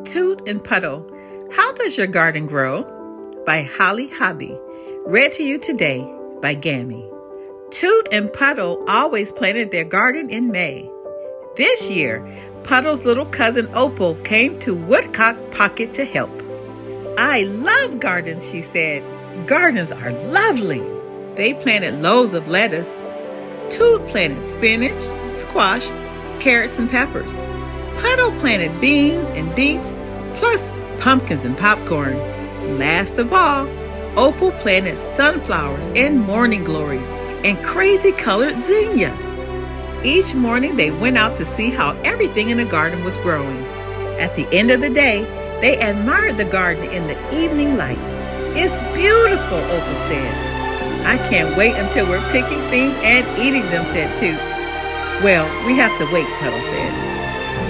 Toot and Puddle, How Does Your Garden Grow? By Holly Hobby. Read to you today by Gammy. Toot and Puddle always planted their garden in May. This year, Puddle's little cousin Opal came to Woodcock Pocket to help. I love gardens, she said. Gardens are lovely. They planted loads of lettuce. Toot planted spinach, squash, carrots, and peppers. Puddle planted beans and beets, plus pumpkins and popcorn. Last of all, Opal planted sunflowers and morning glories and crazy colored zinnias. Each morning they went out to see how everything in the garden was growing. At the end of the day, they admired the garden in the evening light. It's beautiful, Opal said. I can't wait until we're picking things and eating them, said Toot. Well, we have to wait, Puddle said.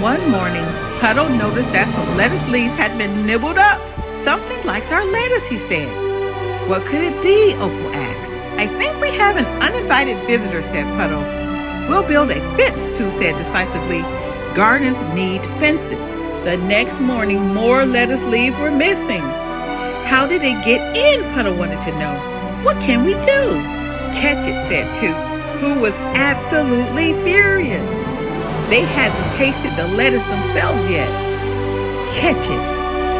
One morning, Puddle noticed that some lettuce leaves had been nibbled up. Something likes our lettuce, he said. What could it be? Opal asked. I think we have an uninvited visitor, said Puddle. We'll build a fence, Toot said decisively. Gardens need fences. The next morning, more lettuce leaves were missing. How did it get in? Puddle wanted to know. What can we do? Catch it, said Toot, who was absolutely furious. They hadn't tasted the lettuce themselves yet. Catch it,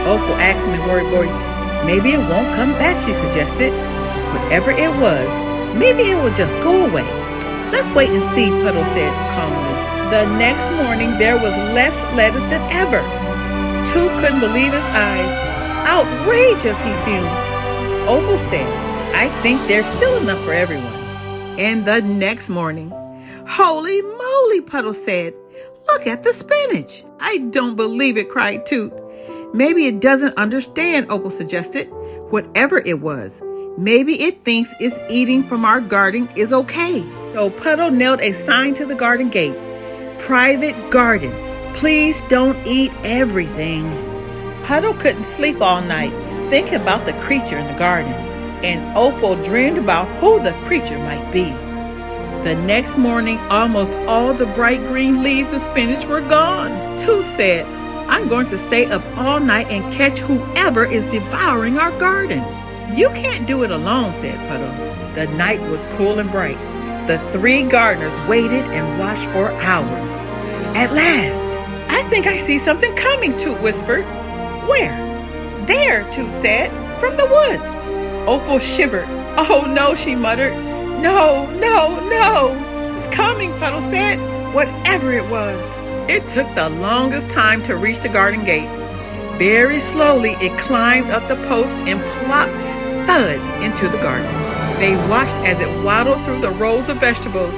Opal asked in a worried voice. Maybe it won't come back, she suggested. Whatever it was, maybe it will just go away. Let's wait and see, Puddle said calmly. The next morning, there was less lettuce than ever. Toot couldn't believe his eyes. Outrageous, he fumed. Opal said, I think there's still enough for everyone. And the next morning, holy moly, Puddle said. Look at the spinach. I don't believe it, cried Toot. Maybe it doesn't understand, Opal suggested. Whatever it was, maybe it thinks it's eating from our garden is okay. So Puddle nailed a sign to the garden gate. Private garden. Please don't eat everything. Puddle couldn't sleep all night, thinking about the creature in the garden. And Opal dreamed about who the creature might be. The next morning, almost all the bright green leaves of spinach were gone. Toot said, I'm going to stay up all night and catch whoever is devouring our garden. You can't do it alone, said Puddle. The night was cool and bright. The three gardeners waited and watched for hours. At last, I think I see something coming, Toot whispered. Where? There, Toot said, from the woods. Opal shivered. Oh no, she muttered. No, no, no. It's coming, Puddle said. Whatever it was. It took the longest time to reach the garden gate. Very slowly, it climbed up the post and plopped thud into the garden. They watched as it waddled through the rows of vegetables.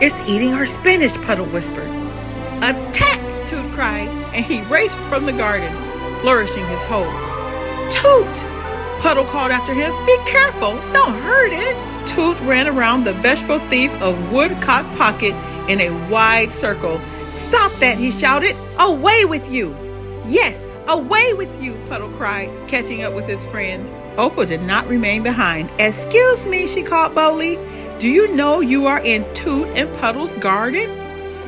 It's eating our spinach, Puddle whispered. Attack, Toot cried, and he raced from the garden, flourishing his hoe. Toot! Puddle called after him. Be careful, don't hurt it. Toot ran around the vegetable thief of Woodcock Pocket in a wide circle. Stop that, he shouted. Away with you. Yes, away with you, Puddle cried, catching up with his friend. Opal did not remain behind. Excuse me, she called boldly. Do you know you are in Toot and Puddle's garden?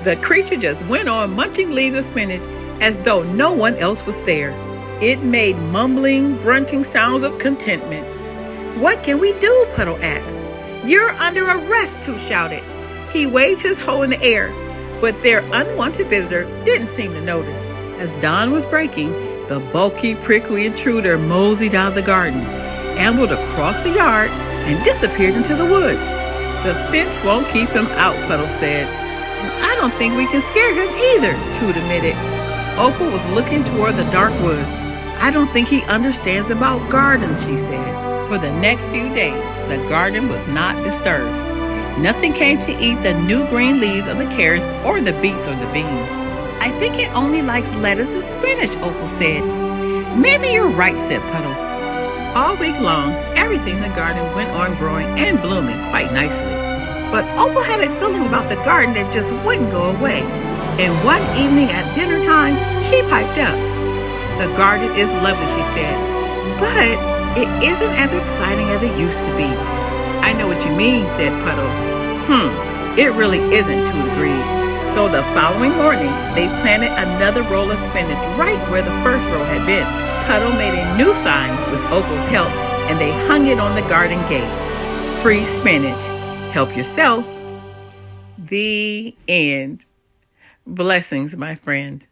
The creature just went on munching leaves of spinach as though no one else was there. It made mumbling, grunting sounds of contentment. What can we do? Puddle asked. You're under arrest, Toot shouted. He waved his hoe in the air, but their unwanted visitor didn't seem to notice. As dawn was breaking, the bulky, prickly intruder moseyed out of the garden, ambled across the yard, and disappeared into the woods. The fence won't keep him out, Puddle said. And I don't think we can scare him either, Toot admitted. Opal was looking toward the dark woods. I don't think he understands about gardens, she said. For the next few days, the garden was not disturbed. Nothing came to eat the new green leaves of the carrots or the beets or the beans. I think it only likes lettuce and spinach, Opal said. Maybe you're right, said Puddle. All week long, everything in the garden went on growing and blooming quite nicely. But Opal had a feeling about the garden that just wouldn't go away. And one evening at dinner time, she piped up. The garden is lovely, she said, but it isn't as exciting as it used to be. I know what you mean, said Puddle. It really isn't, Toot agreed. So the following morning, they planted another roll of spinach right where the first row had been. Puddle made a new sign with Opal's help, and they hung it on the garden gate. Free spinach. Help yourself. The end. Blessings, my friend.